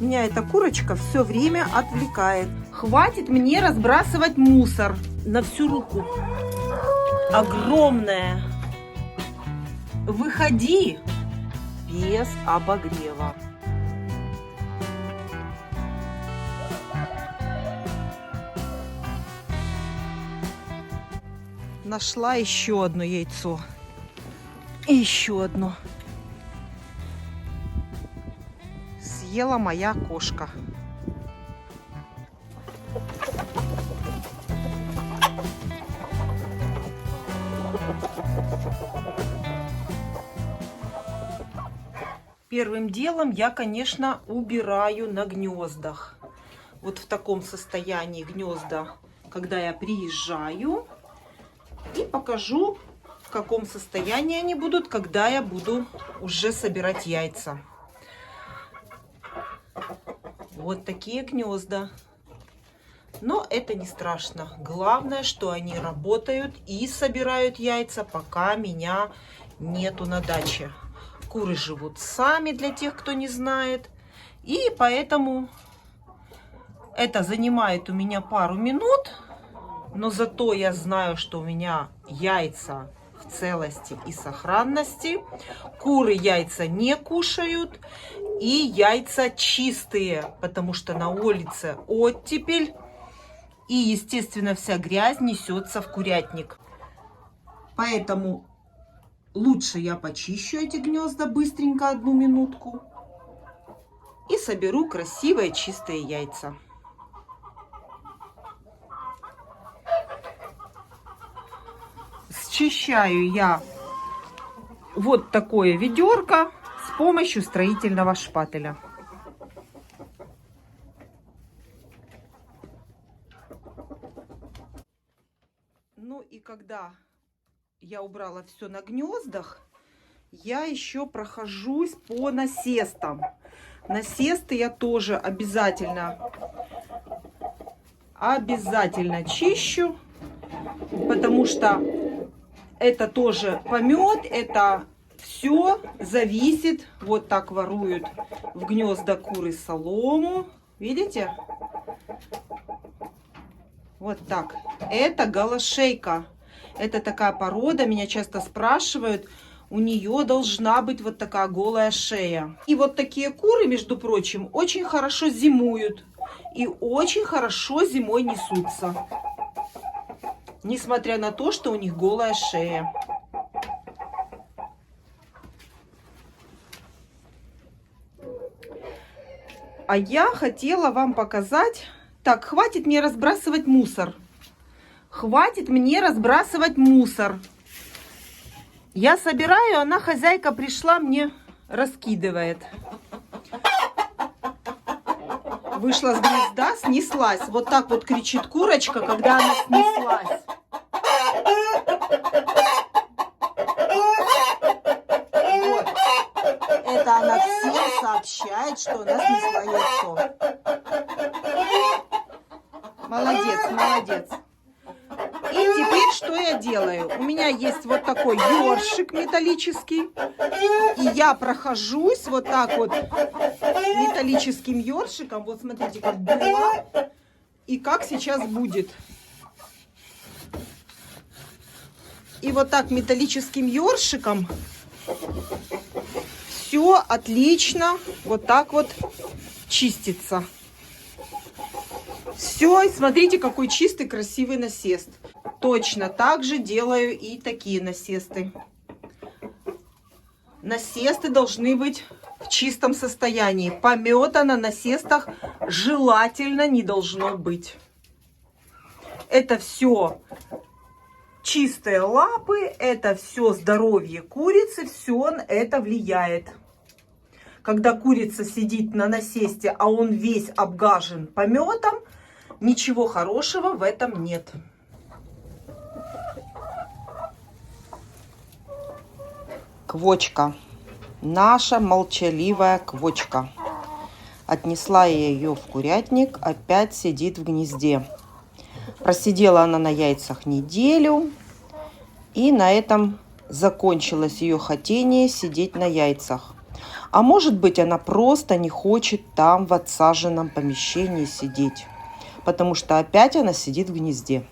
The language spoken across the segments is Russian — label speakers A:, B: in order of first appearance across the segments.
A: Меня эта курочка все время отвлекает. Хватит мне разбрасывать мусор на всю руку. Огромная. Выходи без обогрева. Нашла еще одно яйцо. И еще одно. Съела моя кошка. Первым делом я, конечно, убираю на гнездах. Вот в таком состоянии гнезда, когда я приезжаю. И покажу, в каком состоянии они будут, когда я буду уже собирать яйца. Вот такие гнезда. Но это не страшно. Главное, что они работают и собирают яйца, пока меня нету на даче. Куры живут сами, для тех, кто не знает. И поэтому это занимает у меня пару минут. Но зато я знаю, что у меня яйца в целости и сохранности. Куры яйца не кушают. И яйца чистые, потому что на улице оттепель. И, естественно, вся грязь несется в курятник. Поэтому лучше я почищу эти гнезда быстренько, 1 минутку. И соберу красивые чистые яйца. Счищаю я вот такое ведерко с помощью строительного шпателя. Ну и когда я убрала все на гнездах, я еще прохожусь по насестам. Насесты я тоже обязательно чищу, потому что это тоже помет, это все зависит. Вот так воруют в гнезда куры солому. Видите? Вот так. Это голошейка. Это такая порода. Меня часто спрашивают. У нее должна быть вот такая голая шея. И вот такие куры, между прочим, очень хорошо зимуют. И очень хорошо зимой несутся. Несмотря на то, что у них голая шея. А я хотела вам показать... Так, хватит мне разбрасывать мусор. Хватит мне разбрасывать мусор. Я собираю, она, хозяйка, пришла, мне раскидывает. Вышла с гнезда, снеслась. Вот так вот кричит курочка, когда она снеслась. Вот. Это она всем сообщает, что она снесла яйцо. Молодец, молодец. И теперь что я делаю? У меня есть вот такой ёршик металлический. И я прохожусь вот так вот металлическим ёршиком. Вот смотрите, как было и как сейчас будет. И вот так металлическим ёршиком все отлично вот так вот чистится. Все, и смотрите, какой чистый, красивый насест. Точно так же делаю и такие насесты. Насесты должны быть в чистом состоянии. Помета на насестах желательно не должно быть. Это все чистые лапы, это все здоровье курицы, все это влияет. Когда курица сидит на насесте, а он весь обгажен пометом, ничего хорошего в этом нет. Квочка. Наша молчаливая квочка. Отнесла я ее в курятник, опять сидит в гнезде. Просидела она на яйцах неделю, и на этом закончилось ее хотение сидеть на яйцах. А может быть, она просто не хочет там в отсаженном помещении сидеть, потому что опять она сидит в гнезде.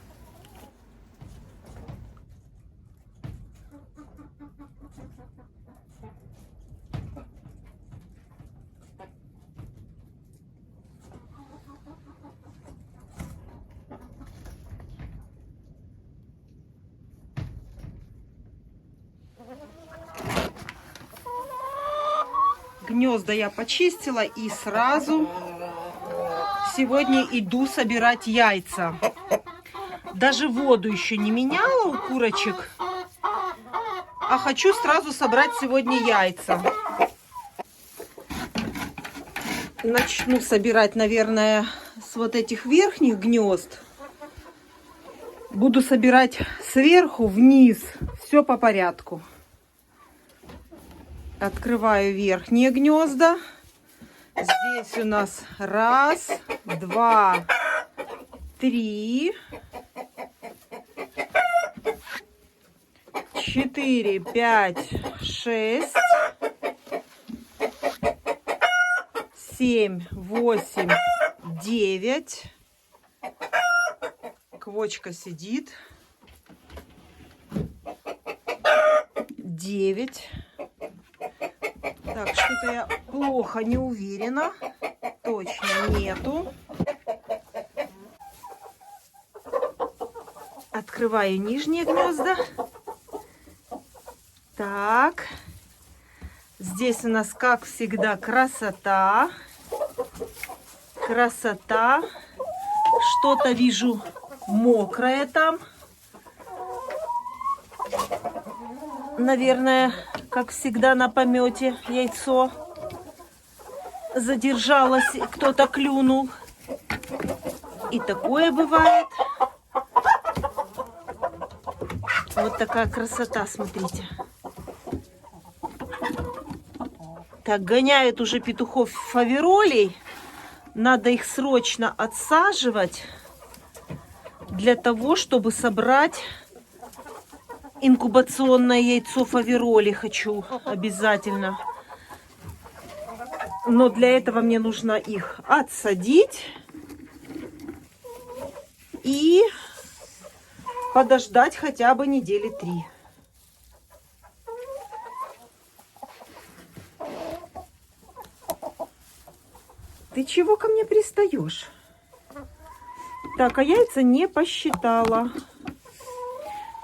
A: Гнезда я почистила и сразу сегодня иду собирать яйца. Даже воду еще не меняла у курочек, а хочу сразу собрать сегодня яйца. Начну собирать, наверное, с вот этих верхних гнезд. Буду собирать сверху вниз, все по порядку. Открываю верхние гнезда. Здесь у нас 1, 2, 3, 4, 5, 6, 7, 8, 9. Квочка сидит. 9. Так, что-то я плохо не уверена. Точно нету. Открываю нижние гнезда. Так. Здесь у нас, как всегда, красота. Красота. Что-то вижу мокрое там. Наверное, как всегда на помете яйцо задержалось, кто-то клюнул. И такое бывает. Вот такая красота, смотрите. Так, гоняют уже петухов фаверолей. Надо их срочно отсаживать для того, чтобы собрать инкубационное яйцо фавероли. Хочу обязательно. Но для этого мне нужно их отсадить и подождать хотя бы недели 3. Ты чего ко мне пристаешь? Так, а яйца не посчитала.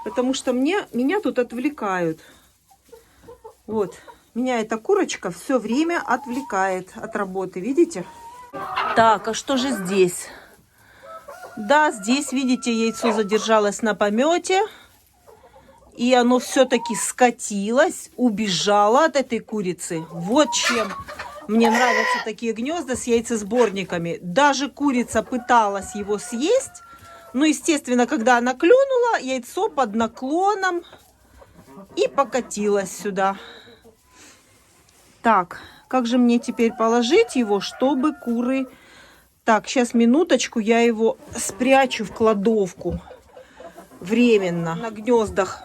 A: Потому что меня тут отвлекают. Вот. Меня эта курочка все время отвлекает от работы. Видите? Так, а что же здесь? Да, здесь, видите, яйцо задержалось на помете. И оно все-таки скатилось, убежало от этой курицы. Вот чем мне нравятся такие гнезда с яйцесборниками. Даже курица пыталась его съесть. Но, естественно, когда она клюнула, яйцо под наклоном и покатилось сюда. Так, как же мне теперь положить его, чтобы куры... Так, сейчас минуточку, я его спрячу в кладовку временно. На гнездах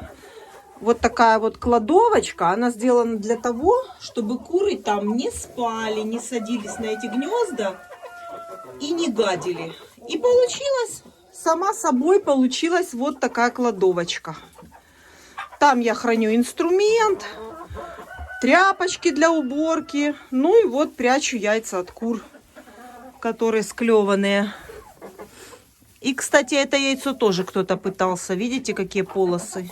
A: вот такая вот кладовочка, она сделана для того, чтобы куры там не спали, не садились на эти гнезда и не гадили. И получилось, сама собой получилась вот такая кладовочка. Там я храню инструмент, тряпочки для уборки, ну и вот прячу яйца от кур, которые склеванные. И, кстати, это яйцо тоже кто-то пытался. Видите, какие полосы?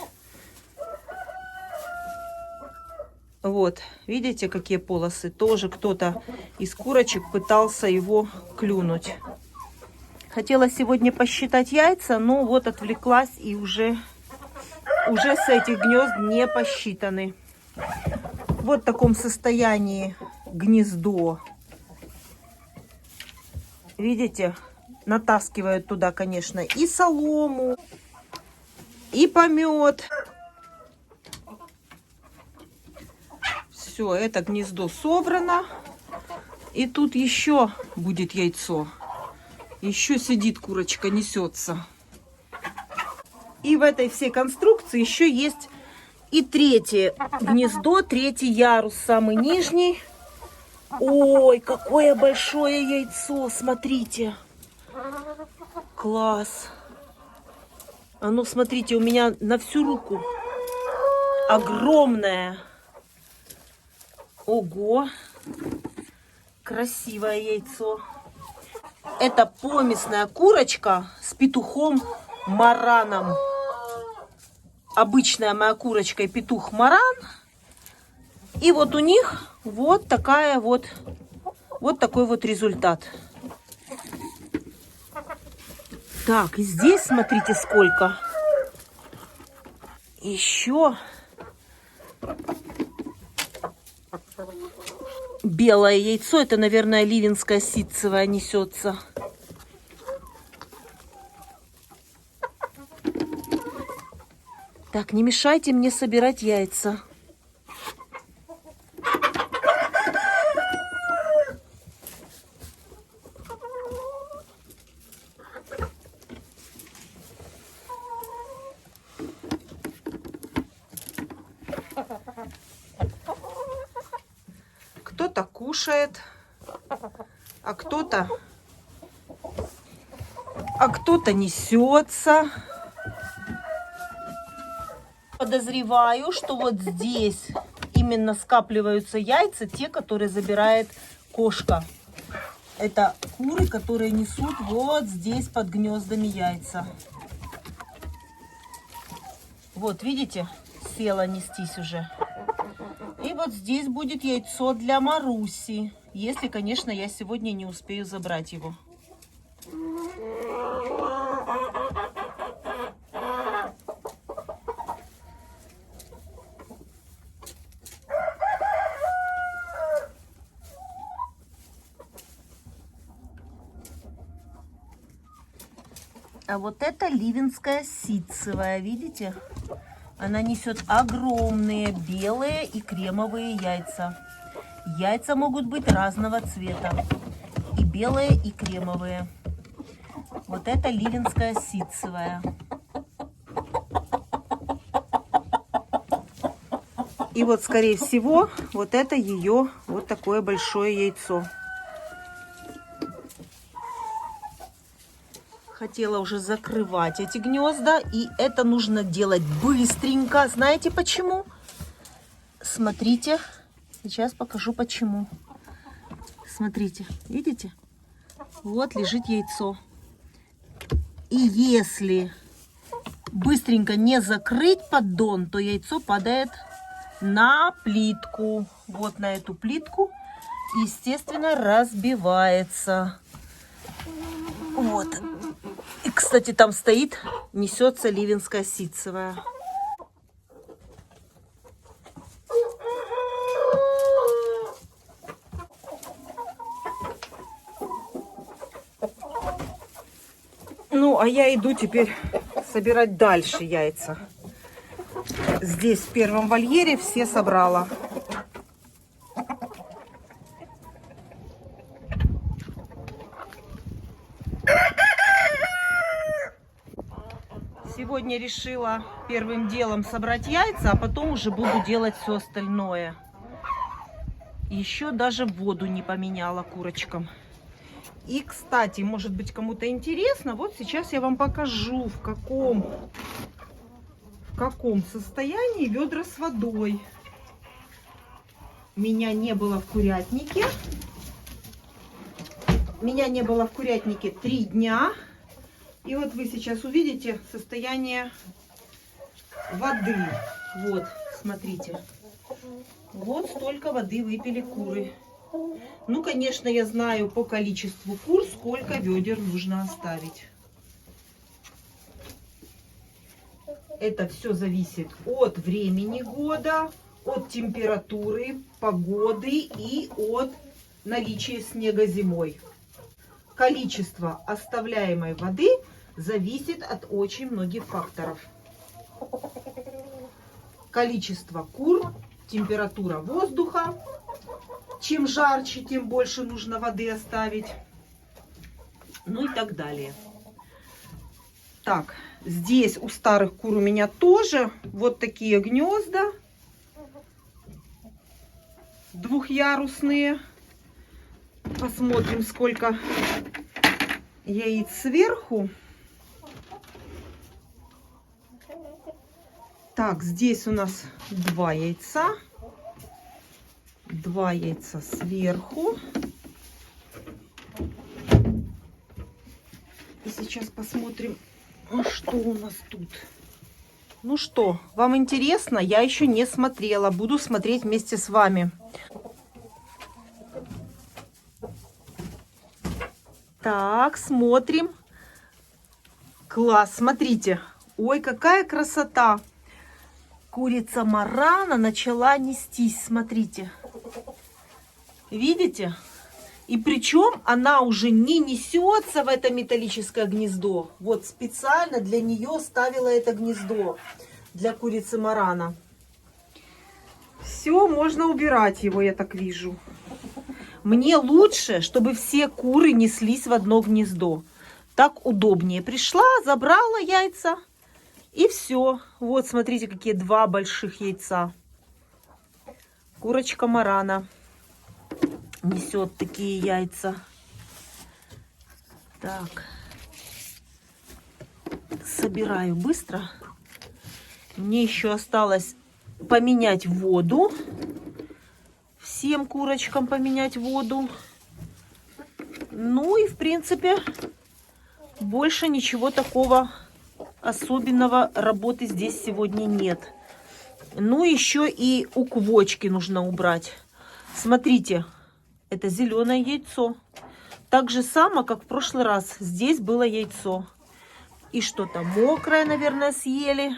A: Вот, видите, какие полосы? Тоже кто-то из курочек пытался его клюнуть. Хотела сегодня посчитать яйца, но вот отвлеклась и уже с этих гнезд не посчитаны. Вот в таком состоянии гнездо. Видите, натаскивают туда, конечно, и солому, и помет. Все, это гнездо собрано. И тут еще будет яйцо. Еще сидит курочка, несется. И в этой всей конструкции еще есть и третье гнездо, третий ярус, самый нижний. Ой, какое большое яйцо, смотрите. Класс. А ну, смотрите, у меня на всю руку огромное. Ого, красивое яйцо. Это помесная курочка с петухом мараном. Обычная моя курочка и петух маран. И вот у них вот такая вот такой вот результат. Так, и здесь смотрите сколько. Еще белое яйцо. Это, наверное, ливенское ситцевое несется. Так, не мешайте мне собирать яйца. Кто-то кушает, а кто-то несется. Подозреваю, что вот здесь именно скапливаются яйца, те, которые забирает кошка. Это куры, которые несут вот здесь под гнездами яйца. Вот, видите, села нестись уже. И вот здесь будет яйцо для Маруси. Если, конечно, я сегодня не успею забрать его. А вот это ливенская ситцевая, видите? Она несет огромные белые и кремовые яйца. Яйца могут быть разного цвета. И белые, и кремовые. Вот это ливенская ситцевая. И вот, скорее всего, вот это ее вот такое большое яйцо. Хотела уже закрывать эти гнезда, и это нужно делать быстренько. Знаете почему? Смотрите, сейчас покажу почему. Смотрите, видите? Вот лежит яйцо. И если быстренько не закрыть поддон, то яйцо падает на плитку. Вот на эту плитку, естественно, разбивается. Вот. И, кстати, там стоит, несется ливенская ситцевая. Ну, а я иду теперь собирать дальше яйца. Здесь в первом вольере все собрала. Сегодня решила первым делом собрать яйца, а потом уже буду делать все остальное. Еще даже воду не поменяла курочкам. И, кстати, может быть, кому-то интересно, вот сейчас я вам покажу, в каком состоянии ведра с водой. Меня не было в курятнике. Меня не было в курятнике 3 дня. И вот вы сейчас увидите состояние воды. Вот, смотрите. Вот столько воды выпили куры. Ну, конечно, я знаю по количеству кур, сколько ведер нужно оставить. Это все зависит от времени года, от температуры, погоды и от наличия снега зимой. Количество оставляемой воды зависит от очень многих факторов. Количество кур, температура воздуха. Чем жарче, тем больше нужно воды оставить. Ну и так далее. Так, здесь у старых кур у меня тоже вот такие гнезда. Двухъярусные. посмотрим, сколько яиц сверху. Так, здесь у нас 2 яйца. 2 яйца сверху. И сейчас посмотрим, что у нас тут. Ну что, вам интересно? Я еще не смотрела. Буду смотреть вместе с вами. Так, смотрим. Класс, смотрите. Ой, какая красота. Курица Марана начала нестись, смотрите. Видите? И причем она уже не несется в это металлическое гнездо. Вот специально для нее ставила это гнездо, для курицы Марана. Все, можно убирать его, я так вижу. Мне лучше, чтобы все куры неслись в одно гнездо. Так удобнее. Пришла, забрала яйца и все. Вот, смотрите, какие 2 больших яйца. Курочка Марана несет такие яйца. Так. Собираю быстро. Мне еще осталось поменять воду. Всем курочкам поменять воду. Ну и в принципе больше ничего такого особенного работы здесь сегодня нет. Ну еще и у квочки нужно убрать. Смотрите, это зеленое яйцо. Так же само, как в прошлый раз. Здесь было яйцо. И что-то мокрое, наверное, съели.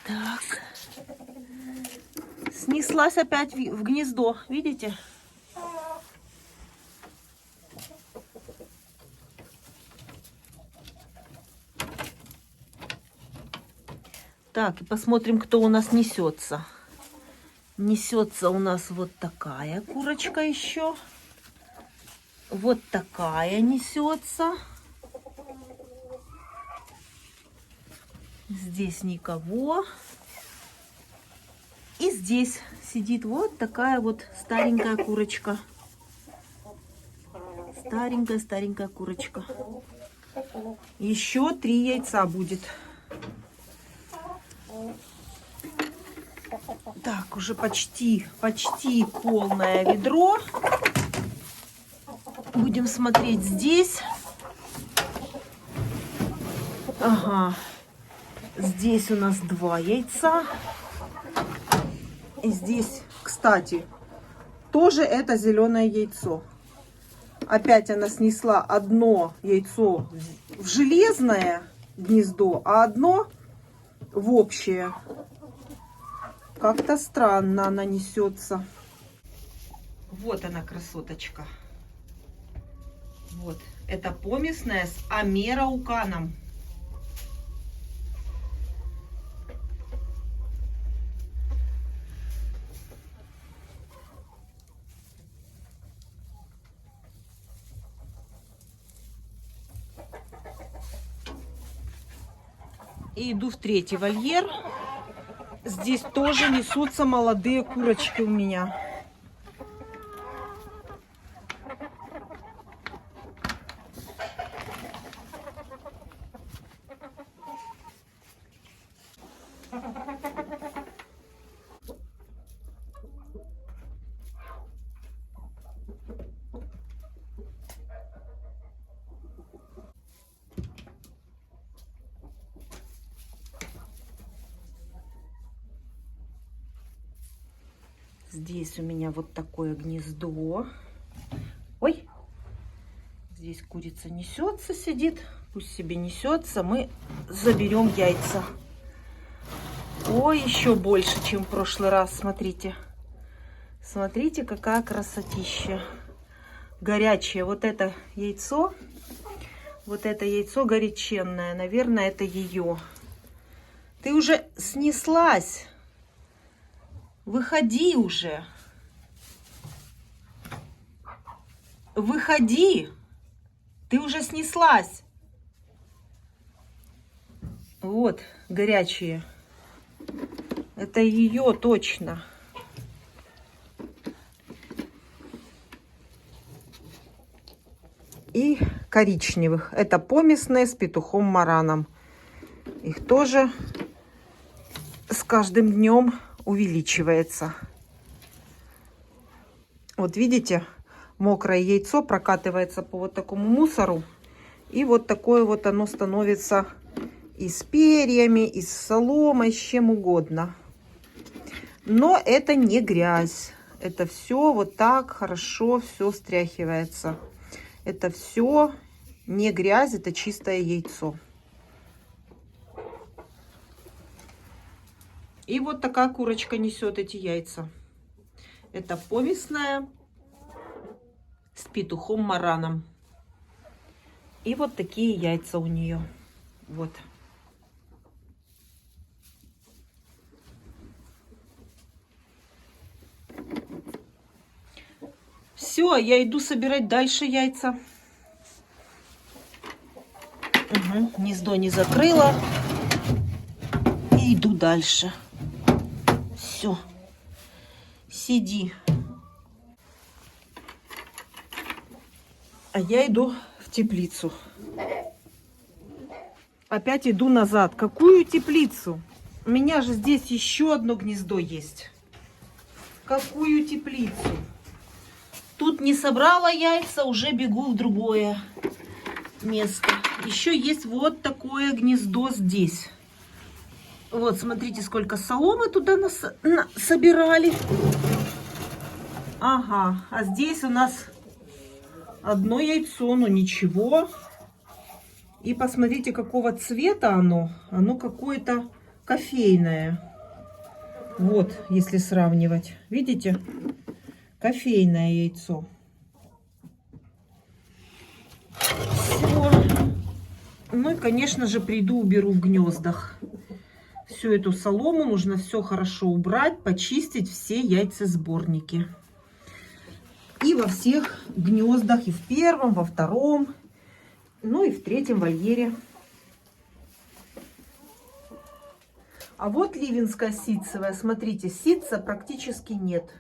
A: Так. Снеслась опять в гнездо. Видите? Так, и посмотрим, кто у нас несется. Несется у нас вот такая курочка еще. Вот такая несется. Здесь никого. И здесь сидит вот такая вот старенькая курочка. Старенькая курочка. Еще 3 яйца будет. Так, уже почти полное ведро. Будем смотреть здесь. Ага. Здесь у нас 2 яйца. И здесь, кстати, тоже это зеленое яйцо. Опять она снесла одно яйцо в железное гнездо, а одно в общее. Как-то странно она несется. Вот она, красоточка. Вот. Это помесная с амерауканом. И иду в 3-й вольер. Здесь тоже несутся молодые курочки у меня. Здесь у меня вот такое гнездо. Ой, здесь курица несется, сидит. Пусть себе несется. Мы заберем яйца. Ой, еще больше, чем в прошлый раз. Смотрите. Смотрите, какая красотища. Горячее. Вот это яйцо горяченное. Наверное, это ее. Ты уже снеслась. Выходи уже. Выходи. Ты уже снеслась. Вот, горячие. Это ее точно. коричневых. Это помесные с петухом мараном. Их тоже с каждым днем увеличивается. Вот видите, мокрое яйцо прокатывается по вот такому мусору. И вот такое вот оно становится и с перьями, и с соломой, с чем угодно. Но это не грязь. Это все вот так хорошо все стряхивается. Это все не грязь, это чистое яйцо. И вот такая курочка несет эти яйца. Это помесная с петухом мараном. И вот такие яйца у нее. Вот. Все, я иду собирать дальше яйца. Угу, гнездо не закрыла. И иду дальше. Все. Сиди. А я иду в теплицу. Опять иду назад. Какую теплицу? У меня же здесь еще одно гнездо есть. Какую теплицу? Тут не собрала яйца, уже бегу в другое место. Еще есть вот такое гнездо здесь. Вот, смотрите, сколько соломы туда собирали. Ага, а здесь у нас одно яйцо, но ничего. И посмотрите, какого цвета оно. Оно какое-то кофейное. Вот, если сравнивать. Видите? Кофейное яйцо. Все. Ну и, конечно же, приду, уберу в гнездах. Всю эту солому нужно все хорошо убрать, почистить все яйцесборники. И во всех гнездах, и в первом, во втором, ну и в третьем вольере. А вот ливенская ситцевая. Смотрите, ситца практически нет.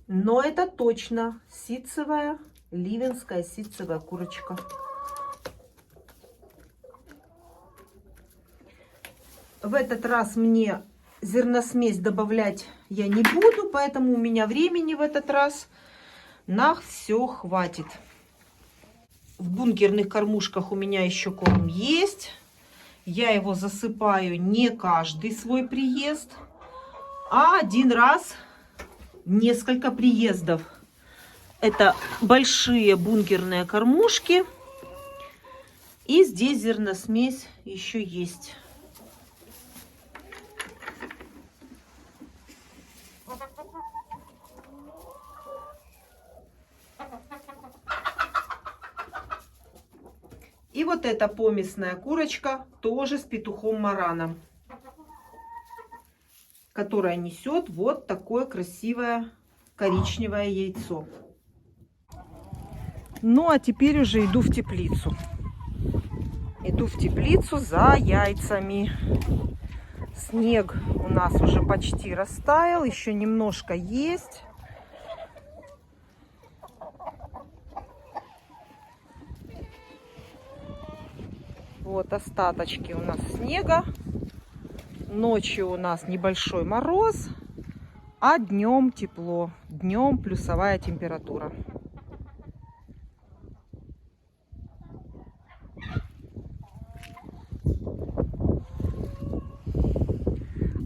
A: Но это точно ситцевая, ливенская ситцевая курочка. В этот раз мне зерносмесь добавлять я не буду, поэтому у меня времени в этот раз на все хватит. В бункерных кормушках у меня еще корм есть. Я его засыпаю не каждый свой приезд, а один раз в несколько приездов. Это большие бункерные кормушки. И здесь зерносмесь еще есть. И вот эта помесная курочка тоже с петухом мараном, которая несет вот такое красивое коричневое яйцо. Ну а теперь уже иду в теплицу. Иду в теплицу за яйцами. Снег у нас уже почти растаял, еще немножко есть. Вот остаточки у нас снега. Ночью у нас небольшой мороз, а днем тепло. Днем плюсовая температура.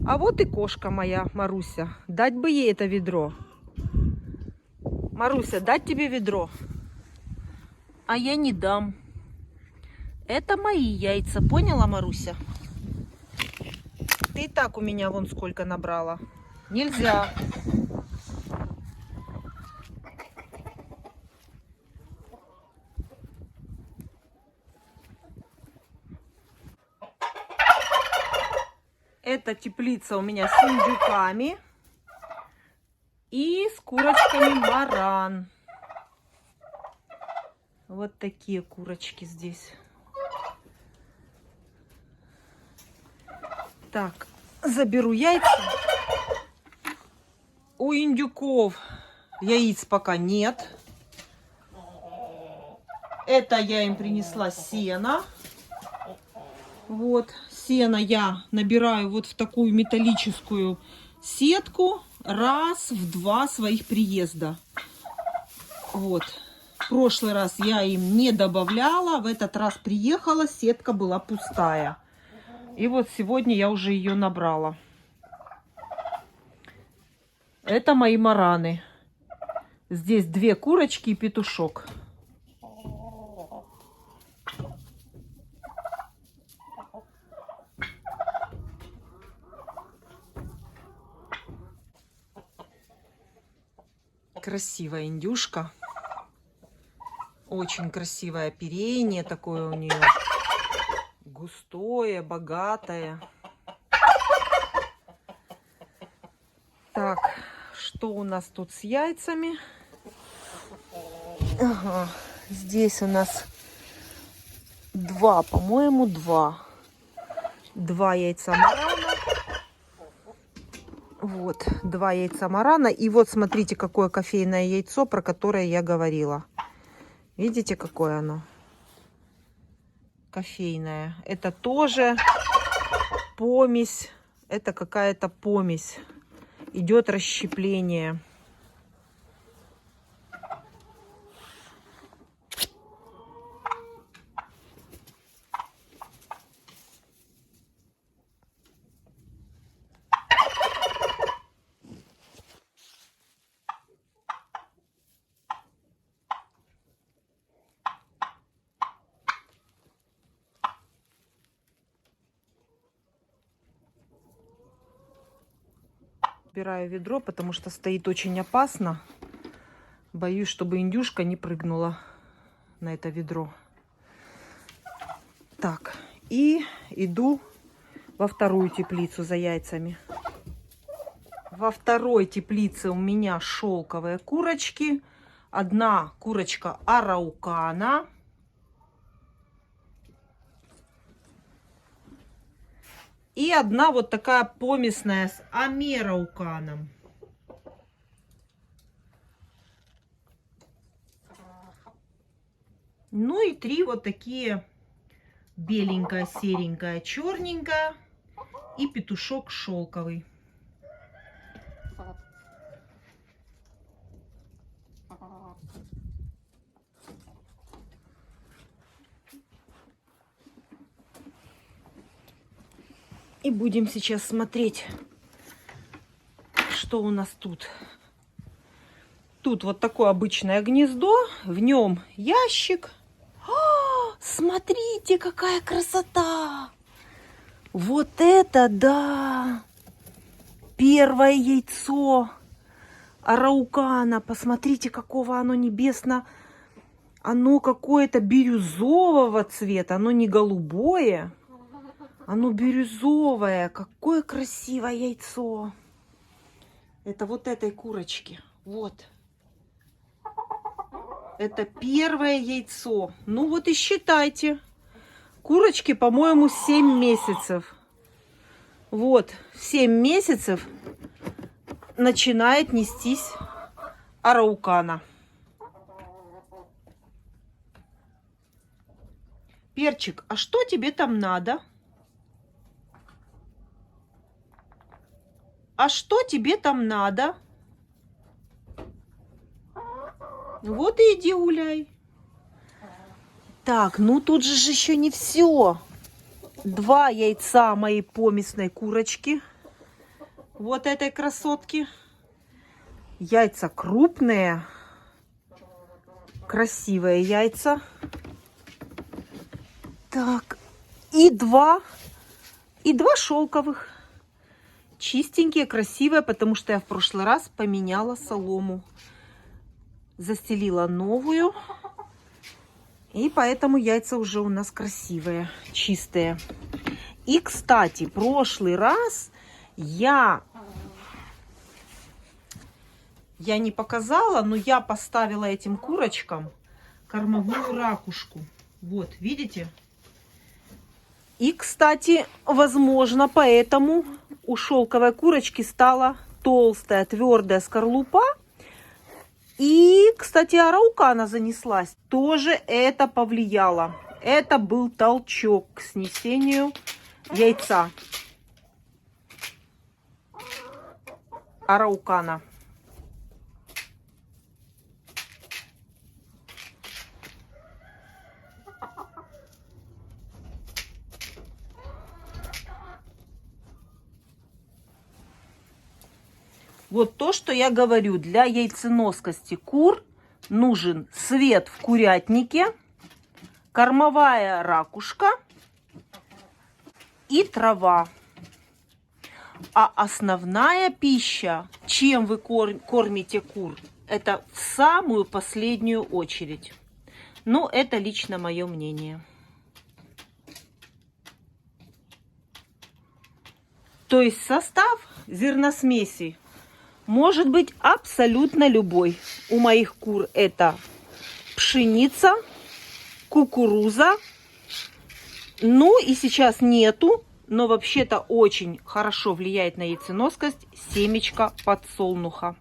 A: А вот и кошка моя, Маруся. Дать бы ей это ведро. Маруся, дать тебе ведро? А я не дам. Это мои яйца, поняла, Маруся? Ты и так у меня вон сколько набрала. Нельзя. Эта теплица у меня с индюками и с курочками маран. Вот такие курочки здесь. Так, заберу яйца. У индюков яиц пока нет. Это я им принесла сено. Вот, сено я набираю вот в такую металлическую сетку раз в 2 своих приезда. Вот. В прошлый раз я им не добавляла, в этот раз приехала, сетка была пустая. И вот сегодня я уже ее набрала. Это мои мараны. Здесь 2 курочки и петушок. Красивая индюшка. Очень красивое оперение такое у нее. Густое, богатое. Так, что у нас тут с яйцами? Ага, здесь у нас 2, по-моему, 2. 2 яйца марана. Вот, 2 яйца марана. И вот смотрите, какое кофейное яйцо, про которое я говорила. Видите, какое оно? Кофейное. Это тоже помесь. Это какая-то помесь. Идет расщепление. Убираю ведро, потому что стоит очень опасно. Боюсь, чтобы индюшка не прыгнула на это ведро. Так, и иду во вторую теплицу за яйцами. Во второй теплице у меня шелковые курочки. Одна курочка араукана. И одна вот такая помесная с амерауканом. Ну и 3 вот такие: беленькая, серенькая, черненькая и петушок шелковый. И будем сейчас смотреть, что у нас тут. Тут вот такое обычное гнездо, в нем ящик. Смотрите, какая красота! Вот это да! Первое яйцо араукана. Посмотрите, какого оно небесно. Оно какое-то бирюзового цвета. Оно не голубое. Оно бирюзовое. Какое красивое яйцо. Это вот этой курочки. Вот. Это первое яйцо. Ну вот и считайте. Курочке, по-моему, 7 месяцев. Вот, в 7 месяцев начинает нестись араукана. Перчик, а что тебе там надо? А что тебе там надо? Вот и иди гуляй. Так, ну тут же еще не все. 2 яйца моей помесной курочки. Вот этой красотки. Яйца крупные. Красивые яйца. Так, и 2 шелковых. Чистенькие, красивые, потому что я в прошлый раз поменяла солому. Застелила новую. И поэтому яйца уже у нас красивые, чистые. И, кстати, прошлый раз я не показала, но я поставила этим курочкам кормовую ракушку. Вот, видите? И, кстати, возможно, поэтому у шелковой курочки стала толстая, твердая скорлупа. И, кстати, араукана занеслась. Тоже это повлияло. Это был толчок к снесению яйца араукана. Вот то, что я говорю, для яйценоскости кур нужен свет в курятнике, кормовая ракушка и трава. А основная пища, чем вы кормите кур, это в самую последнюю очередь. Ну, это лично мое мнение. То есть состав зерносмеси может быть абсолютно любой. У моих кур это пшеница, кукуруза. Ну и сейчас нету, но вообще-то очень хорошо влияет на яйценоскость семечко подсолнуха.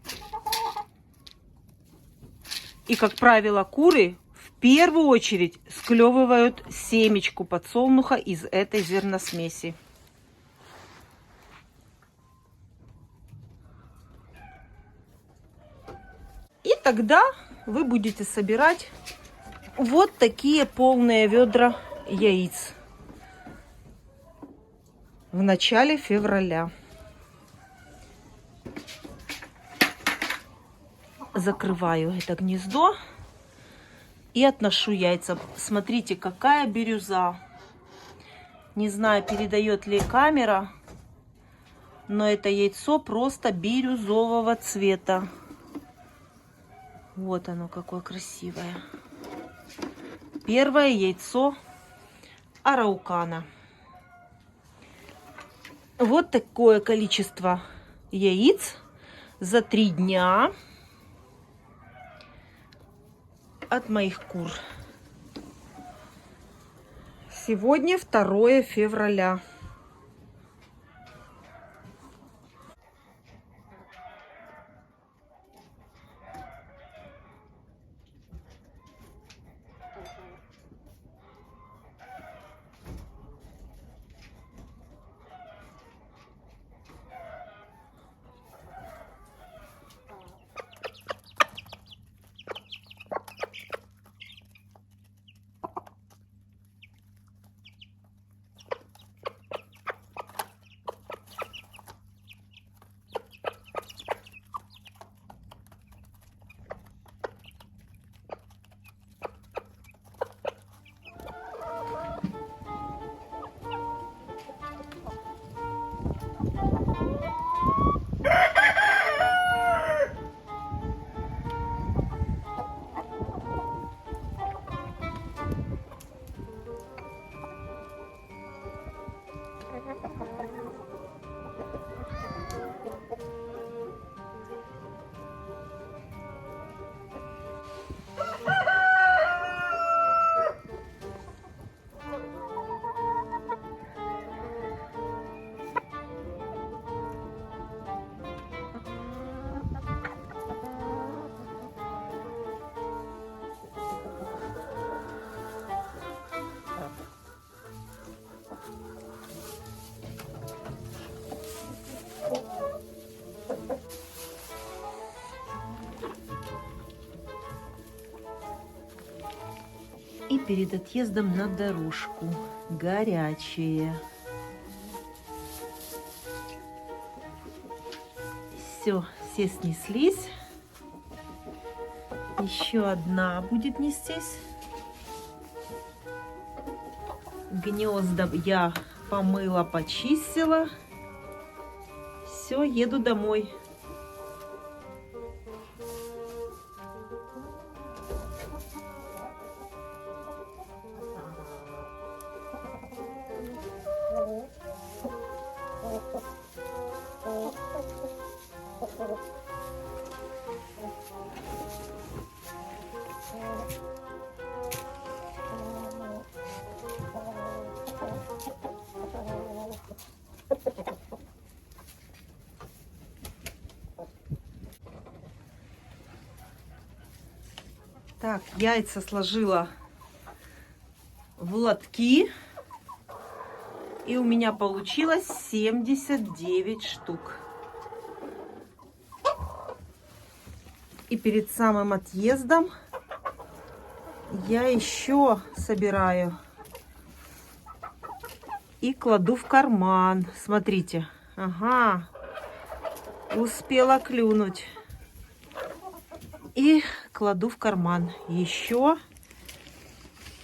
A: И, как правило, куры в первую очередь склевывают семечку подсолнуха из этой зерносмеси. И тогда вы будете собирать вот такие полные ведра яиц в начале февраля. Закрываю это гнездо и отношу яйца. Смотрите, какая бирюза. Не знаю, передает ли камера, но это яйцо просто бирюзового цвета. Вот оно, какое красивое. Первое яйцо араукана. Вот такое количество яиц за 3 дня от моих кур. Сегодня 2 февраля. И перед отъездом на дорожку горячее. Все снеслись. Еще одна будет нестись. Гнезда я помыла, почистила. Все, еду домой. Так, яйца сложила в лотки. И у меня получилось 79 штук. И перед самым отъездом я еще собираю и кладу в карман. Смотрите. Ага. Успела клюнуть. И кладу в карман еще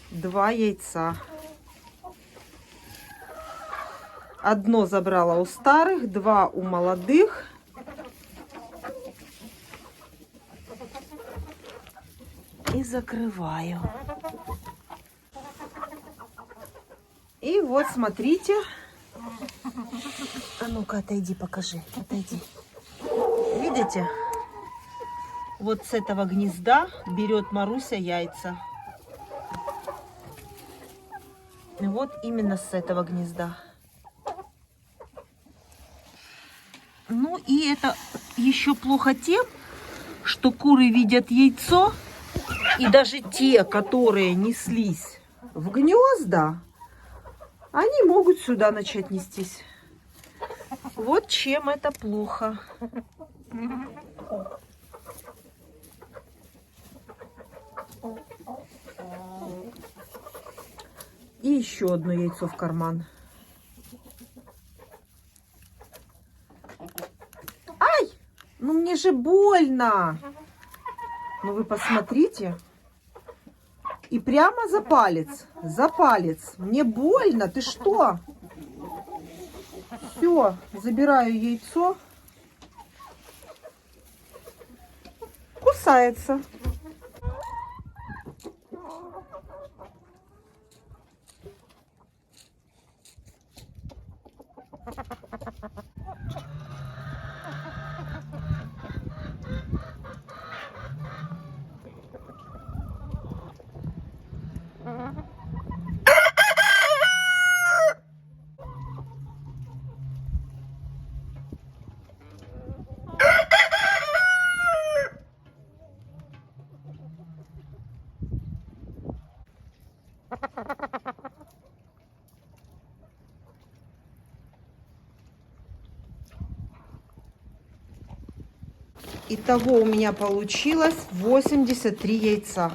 A: 2 яйца. Одно забрала у старых, 2 у молодых. И закрываю. И вот смотрите. А ну-ка, отойди, покажи. Отойди. Видите? Вот с этого гнезда берет Маруся яйца. Вот именно с этого гнезда. Ну и это еще плохо тем, что куры видят яйцо, и даже те, которые неслись в гнезда, они могут сюда начать нестись. Вот чем это плохо. И еще одно яйцо в карман. Ай! Ну мне же больно! Ну вы посмотрите. И прямо за палец. За палец. Мне больно. Ты что? Все, забираю яйцо. Кусается. Итого у меня получилось 83 яйца.